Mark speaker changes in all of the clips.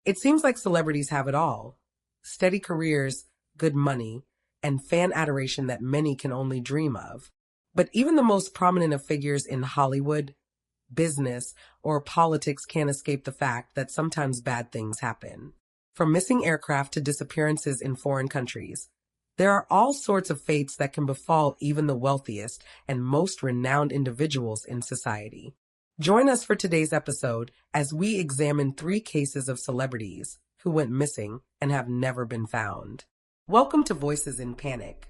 Speaker 1: It seems like celebrities have it all: steady careers, good money, and fan adoration that many can only dream of. But even the most prominent of figures in Hollywood, business, or politics can't escape the fact that sometimes bad things happen. From missing aircraft to disappearances in foreign countries, there are all sorts of fates that can befall even the wealthiest and most renowned individuals in society. Join us for today's episode as we examine 3 cases of celebrities who went missing and have never been found. Welcome to Voices in Panic.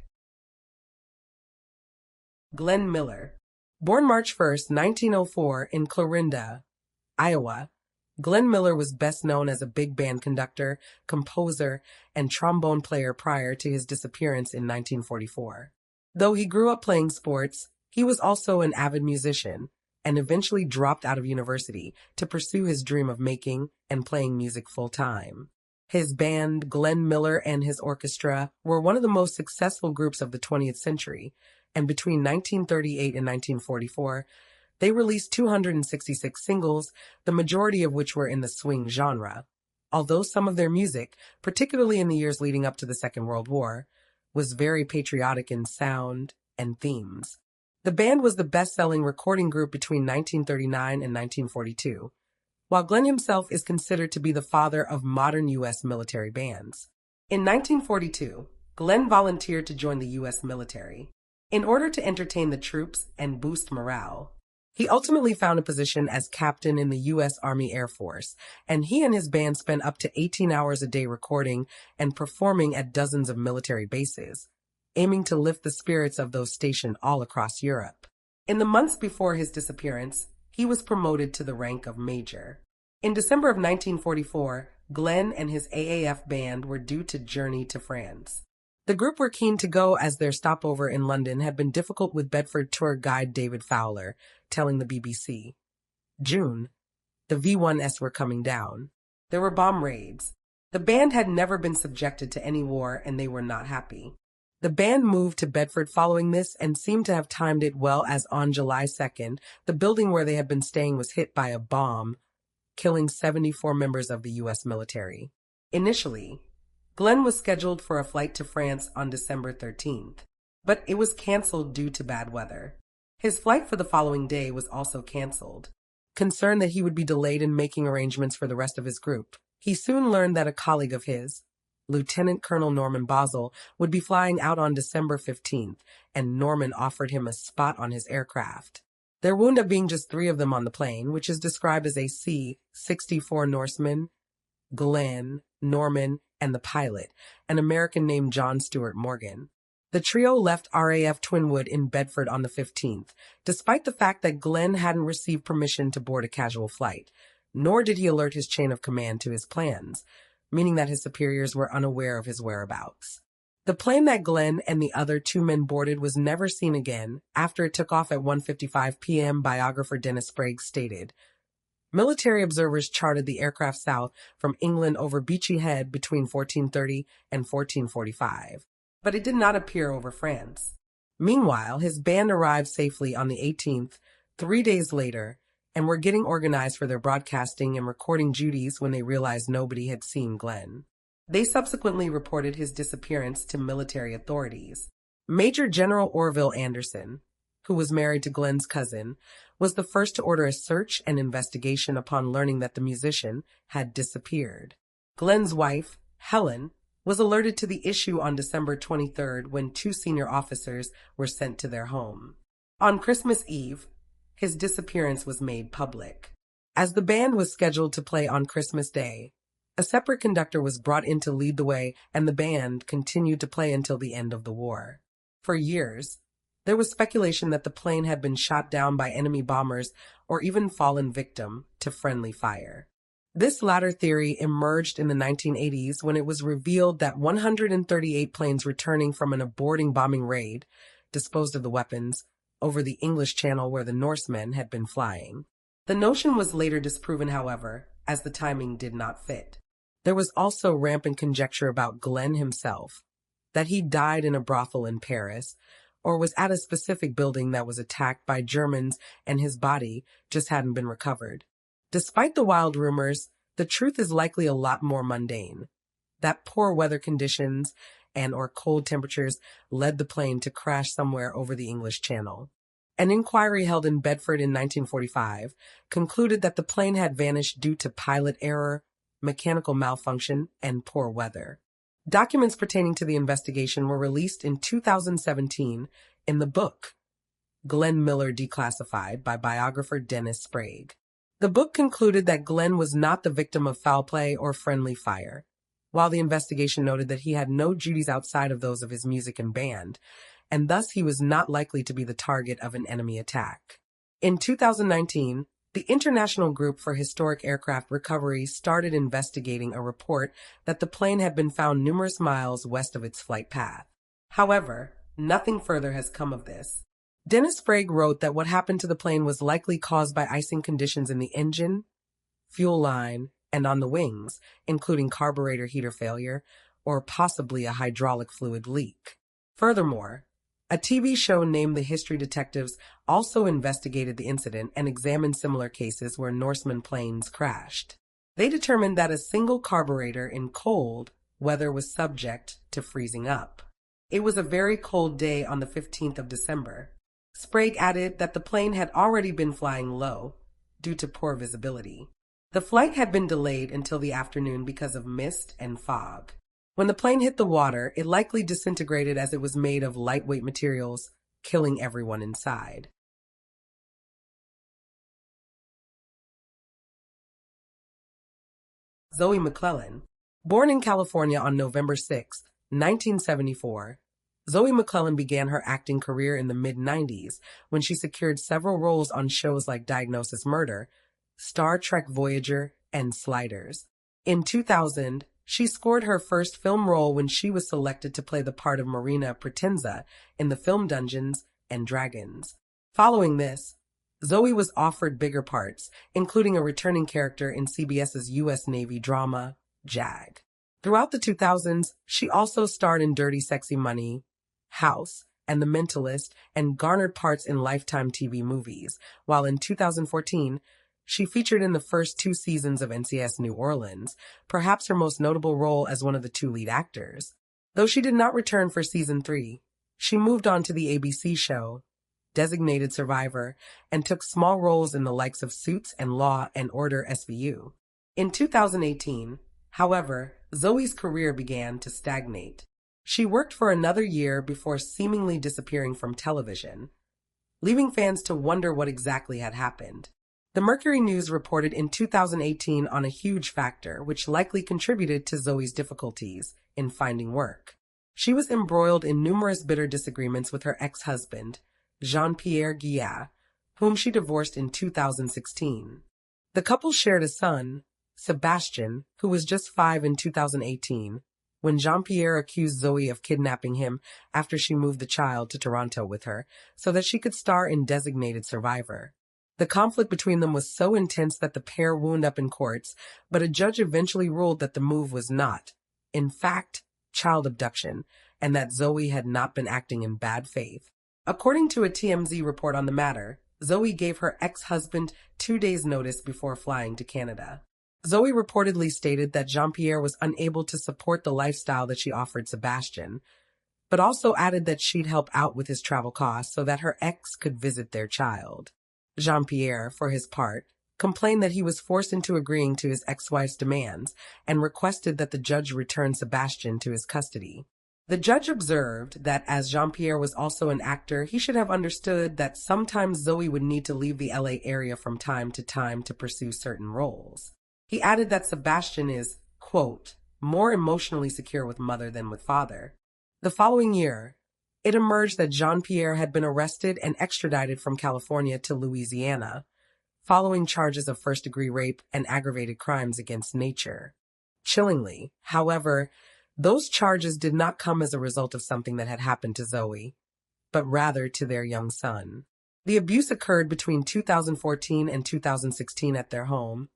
Speaker 1: Glenn Miller. Born March 1st, 1904 in Clarinda, Iowa, Glenn Miller was best known as a big band conductor, composer, and trombone player prior to his disappearance in 1944. Though he grew up playing sports, he was also an avid musician and eventually dropped out of university to pursue his dream of making and playing music full-time. His band, Glenn Miller and his orchestra, were one of the most successful groups of the 20th century, and between 1938 and 1944, they released 266 singles, the majority of which were in the swing genre. Although some of their music, particularly in the years leading up to the Second World War, was very patriotic in sound and themes. The band was the best-selling recording group between 1939 and 1942, while Glenn himself is considered to be the father of modern U.S. military bands. In 1942, Glenn volunteered to join the U.S. military in order to entertain the troops and boost morale. He ultimately found a position as captain in the U.S. Army Air Force, and he and his band spent up to 18 hours a day recording and performing at dozens of military bases, aiming to lift the spirits of those stationed all across Europe. In the months before his disappearance, he was promoted to the rank of major. In December of 1944, Glenn and his AAF band were due to journey to France. The group were keen to go as their stopover in London had been difficult, with Bedford tour guide David Fowler telling the BBC. June, the V1s were coming down. There were bomb raids. The band had never been subjected to any war, and they were not happy. The band moved to Bedford following this and seemed to have timed it well, as on July 2nd, the building where they had been staying was hit by a bomb, killing 74 members of the U.S. military. Initially, Glenn was scheduled for a flight to France on December 13th, but it was canceled due to bad weather. His flight for the following day was also canceled. Concerned that he would be delayed in making arrangements for the rest of his group, he soon learned that a colleague of his, Lieutenant Colonel Norman Basel, would be flying out on December 15th, and Norman offered him a spot on his aircraft. There wound up being just 3 of them on the plane, which is described as a C-64 Norseman, Glenn, Norman, and the pilot, an American named John Stuart Morgan. The trio left RAF Twinwood in Bedford on the 15th, despite the fact that Glenn hadn't received permission to board a casual flight, nor did he alert his chain of command to his plans, meaning that his superiors were unaware of his whereabouts. The plane that Glenn and the other 2 men boarded was never seen again after it took off at 1:55 p.m., biographer Dennis Sprague stated. Military observers charted the aircraft south from England over Beachy Head between 14:30 and 14:45. But it did not appear over France. Meanwhile, his band arrived safely on the 18th, 3 days later, and were getting organized for their broadcasting and recording duties when they realized nobody had seen Glenn. They subsequently reported his disappearance to military authorities. Major General Orville Anderson, who was married to Glenn's cousin, was the first to order a search and investigation upon learning that the musician had disappeared. Glenn's wife, Helen, was alerted to the issue on December 23rd when 2 senior officers were sent to their home. On Christmas Eve, his disappearance was made public. As the band was scheduled to play on Christmas Day, a separate conductor was brought in to lead the way, and the band continued to play until the end of the war. For years, there was speculation that the plane had been shot down by enemy bombers or even fallen victim to friendly fire. This latter theory emerged in the 1980s when it was revealed that 138 planes returning from an aborting bombing raid disposed of the weapons over the English Channel where the Norsemen had been flying. The notion was later disproven, however, as the timing did not fit. There was also rampant conjecture about Glenn himself, that he died in a brothel in Paris, or was at a specific building that was attacked by Germans and his body just hadn't been recovered. Despite the wild rumors, the truth is likely a lot more mundane. That poor weather conditions and/or cold temperatures led the plane to crash somewhere over the English Channel. An inquiry held in Bedford in 1945 concluded that the plane had vanished due to pilot error, mechanical malfunction, and poor weather. Documents pertaining to the investigation were released in 2017 in the book Glenn Miller Declassified by biographer Dennis Sprague. The book concluded that Glenn was not the victim of foul play or friendly fire, while the investigation noted that he had no duties outside of those of his music and band, and thus he was not likely to be the target of an enemy attack. In 2019, the International Group for Historic Aircraft Recovery started investigating a report that the plane had been found numerous miles west of its flight path. However, nothing further has come of this. Dennis Sprague wrote that what happened to the plane was likely caused by icing conditions in the engine, fuel line, and on the wings, including carburetor heater failure or possibly a hydraulic fluid leak. Furthermore, a TV show named The History Detectives also investigated the incident and examined similar cases where Norseman planes crashed. They determined that a single carburetor in cold weather was subject to freezing up. It was a very cold day on the 15th of December. Sprague added that the plane had already been flying low due to poor visibility. The flight had been delayed until the afternoon because of mist and fog. When the plane hit the water, it likely disintegrated as it was made of lightweight materials, killing everyone inside. Zoe McLellan. Born in California on November 6, 1974, Zoe McLellan began her acting career in the mid-90s when she secured several roles on shows like Diagnosis Murder, Star Trek Voyager, and Sliders. In 2000, she scored her first film role when she was selected to play the part of Marina Pretenza in the film Dungeons and Dragons. Following this, Zoe was offered bigger parts, including a returning character in CBS's U.S. Navy drama, JAG. Throughout the 2000s, she also starred in Dirty Sexy Money, House, and The Mentalist, and garnered parts in Lifetime TV movies, while in 2014, she featured in the first 2 seasons of NCIS New Orleans, perhaps her most notable role as one of the 2 lead actors. Though she did not return for season 3, she moved on to the ABC show Designated Survivor and took small roles in the likes of Suits and Law and Order SVU. In 2018, however, Zoe's career began to stagnate. She worked for another year before seemingly disappearing from television, leaving fans to wonder what exactly had happened. The Mercury News reported in 2018 on a huge factor which likely contributed to Zoe's difficulties in finding work. She was embroiled in numerous bitter disagreements with her ex-husband, Jean-Pierre Guillat, whom she divorced in 2016. The couple shared a son, Sebastian, who was just 5 in 2018, when Jean-Pierre accused Zoe of kidnapping him after she moved the child to Toronto with her so that she could star in Designated Survivor. The conflict between them was so intense that the pair wound up in courts, but a judge eventually ruled that the move was not, in fact, child abduction, and that Zoe had not been acting in bad faith. According to a TMZ report on the matter, Zoe gave her ex-husband 2 days' notice before flying to Canada. Zoe reportedly stated that Jean-Pierre was unable to support the lifestyle that she offered Sebastian, but also added that she'd help out with his travel costs so that her ex could visit their child. Jean-Pierre, for his part, complained that he was forced into agreeing to his ex-wife's demands and requested that the judge return Sebastian to his custody. The judge observed that as Jean-Pierre was also an actor, he should have understood that sometimes Zoe would need to leave the LA area from time to pursue certain roles. He added that Sebastian is, quote, more emotionally secure with mother than with father. The following year, it emerged that Jean-Pierre had been arrested and extradited from California to Louisiana, following charges of first-degree rape and aggravated crimes against nature. Chillingly, however, those charges did not come as a result of something that had happened to Zoe, but rather to their young son. The abuse occurred between 2014 and 2016 at their home,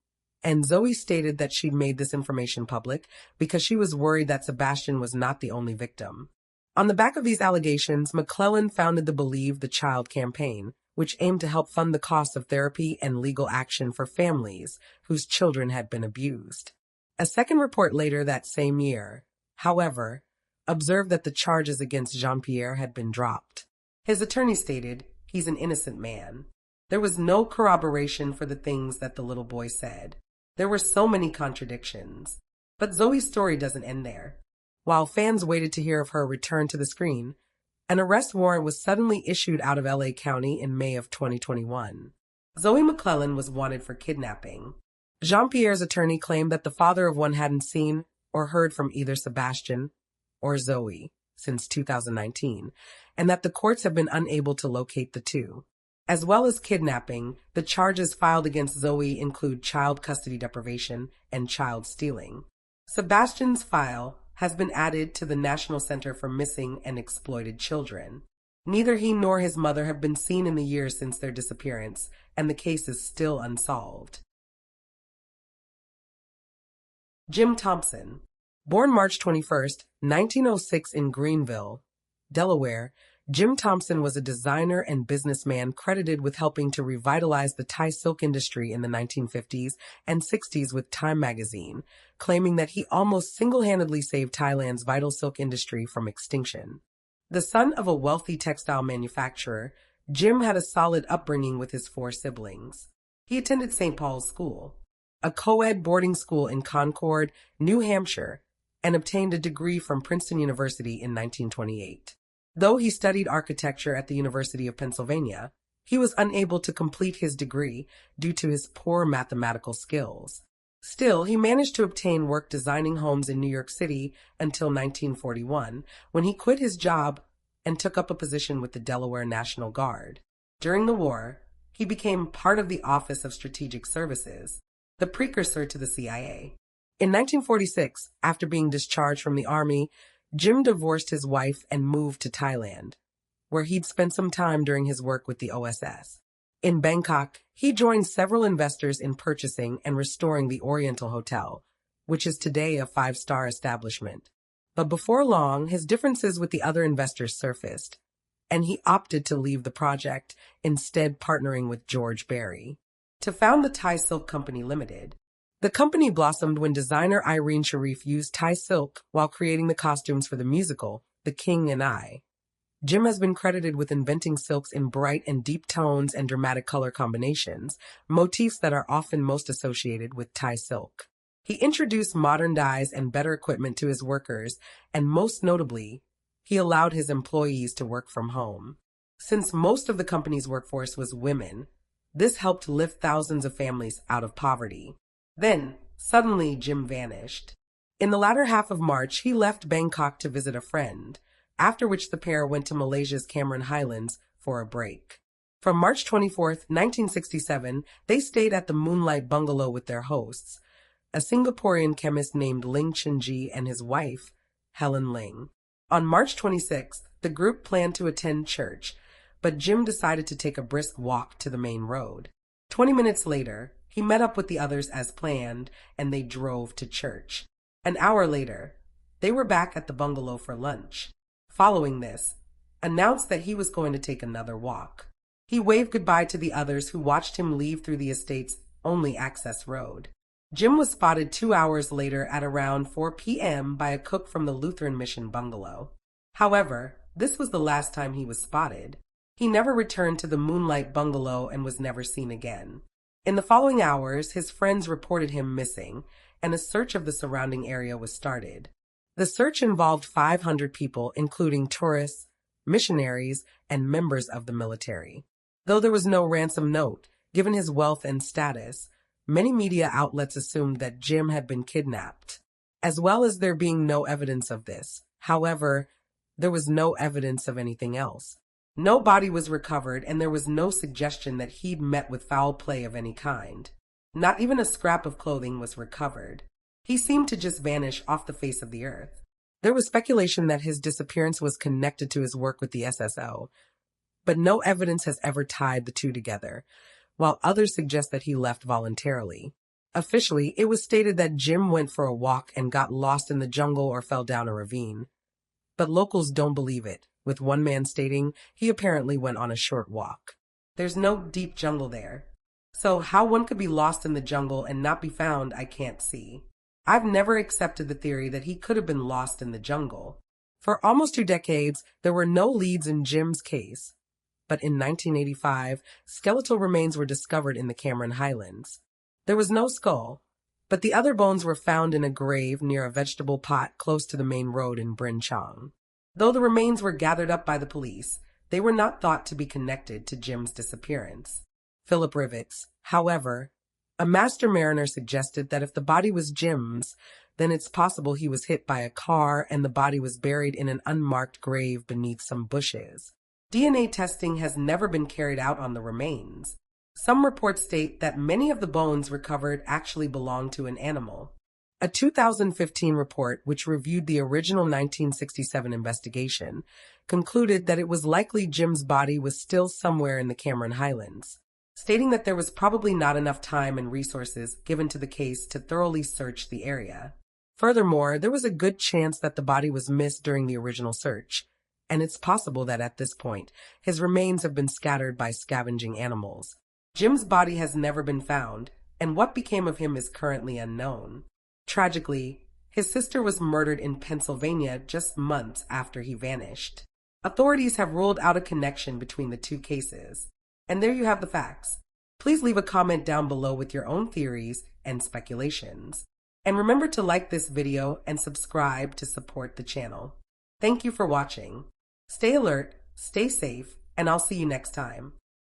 Speaker 1: and Zoe stated that she'd made this information public because she was worried that Sebastian was not the only victim. On the back of these allegations, McLellan founded the Believe the Child campaign, which aimed to help fund the cost of therapy and legal action for families whose children had been abused. A second report later that same year, however, observed that the charges against Jean-Pierre had been dropped. His attorney stated, "He's an innocent man." There was no corroboration for the things that the little boy said. There were so many contradictions. But Zoe's story doesn't end there. While fans waited to hear of her return to the screen, an arrest warrant was suddenly issued out of LA County in May of 2021. Zoe McLellan was wanted for kidnapping. Jean-Pierre's attorney claimed that the father of one hadn't seen or heard from either Sebastian or Zoe since 2019, and that the courts have been unable to locate the two. As well as kidnapping, the charges filed against Zoe include child custody deprivation and child stealing. Sebastian's file has been added to the National Center for Missing and Exploited Children. Neither he nor his mother have been seen in the years since their disappearance, and the case is still unsolved. Jim Thompson. Born March 21, 1906 in Greenville, Delaware, Jim Thompson was a designer and businessman credited with helping to revitalize the Thai silk industry in the 1950s and 60s with Time magazine, claiming that he almost single-handedly saved Thailand's vital silk industry from extinction. The son of a wealthy textile manufacturer, Jim had a solid upbringing with his 4 siblings. He attended St. Paul's School, a co-ed boarding school in Concord, New Hampshire, and obtained a degree from Princeton University in 1928. Though he studied architecture at the University of Pennsylvania, he was unable to complete his degree due to his poor mathematical skills. Still, he managed to obtain work designing homes in New York City until 1941, when he quit his job and took up a position with the Delaware National Guard. During the war, he became part of the Office of Strategic Services, the precursor to the CIA. In 1946, after being discharged from the Army, Jim divorced his wife and moved to Thailand, where he'd spent some time during his work with the OSS. In Bangkok, he joined several investors in purchasing and restoring the Oriental Hotel, which is today a 5-star establishment. But before long, his differences with the other investors surfaced, and he opted to leave the project, instead partnering with George Berry to found the Thai Silk Company Limited. The company blossomed when designer Irene Sharif used Thai silk while creating the costumes for the musical, The King and I. Jim has been credited with inventing silks in bright and deep tones and dramatic color combinations, motifs that are often most associated with Thai silk. He introduced modern dyes and better equipment to his workers, and most notably, he allowed his employees to work from home. Since most of the company's workforce was women, this helped lift thousands of families out of poverty. Then, suddenly, Jim vanished. In the latter half of March, he left Bangkok to visit a friend, after which the pair went to Malaysia's Cameron Highlands for a break. From March 24, 1967, they stayed at the Moonlight Bungalow with their hosts, a Singaporean chemist named Ling Chinji and his wife, Helen Ling. On March 26th, the group planned to attend church, but Jim decided to take a brisk walk to the main road. 20 minutes later, he met up with the others as planned, and they drove to church. An hour later, they were back at the bungalow for lunch. Following this, announced that he was going to take another walk. He waved goodbye to the others who watched him leave through the estate's only access road. Jim was spotted 2 hours later at around 4 p.m. by a cook from the Lutheran Mission bungalow. However, this was the last time he was spotted. He never returned to the Moonlight Bungalow and was never seen again. In the following hours, his friends reported him missing, and a search of the surrounding area was started. The search involved 500 people, including tourists, missionaries, and members of the military. Though there was no ransom note, given his wealth and status, many media outlets assumed that Jim had been kidnapped, as well as there being no evidence of this. However, there was no evidence of anything else. No body was recovered, and there was no suggestion that he'd met with foul play of any kind. Not even a scrap of clothing was recovered. He seemed to just vanish off the face of the earth. There was speculation that his disappearance was connected to his work with the SSO, but no evidence has ever tied the two together, while others suggest that he left voluntarily. Officially, it was stated that Jim went for a walk and got lost in the jungle or fell down a ravine. But locals don't believe it, with one man stating he apparently went on a short walk. There's no deep jungle there. So how one could be lost in the jungle and not be found, I can't see. I've never accepted the theory that he could have been lost in the jungle. For almost 2 decades, there were no leads in Jim's case. But in 1985, skeletal remains were discovered in the Cameron Highlands. There was no skull, but the other bones were found in a grave near a vegetable plot close to the main road in Bryn Chong. Though the remains were gathered up by the police, they were not thought to be connected to Jim's disappearance. Philip Rivets, however, a master mariner, suggested that if the body was Jim's, then it's possible he was hit by a car and the body was buried in an unmarked grave beneath some bushes. DNA testing has never been carried out on the remains. Some reports state that many of the bones recovered actually belonged to an animal. A 2015 report, which reviewed the original 1967 investigation, concluded that it was likely Jim's body was still somewhere in the Cameron Highlands, stating that there was probably not enough time and resources given to the case to thoroughly search the area. Furthermore, there was a good chance that the body was missed during the original search, and it's possible that at this point, his remains have been scattered by scavenging animals. Jim's body has never been found, and what became of him is currently unknown. Tragically, his sister was murdered in Pennsylvania just months after he vanished. Authorities have ruled out a connection between the two cases. And there you have the facts. Please leave a comment down below with your own theories and speculations. And remember to like this video and subscribe to support the channel. Thank you for watching. Stay alert, stay safe, and I'll see you next time.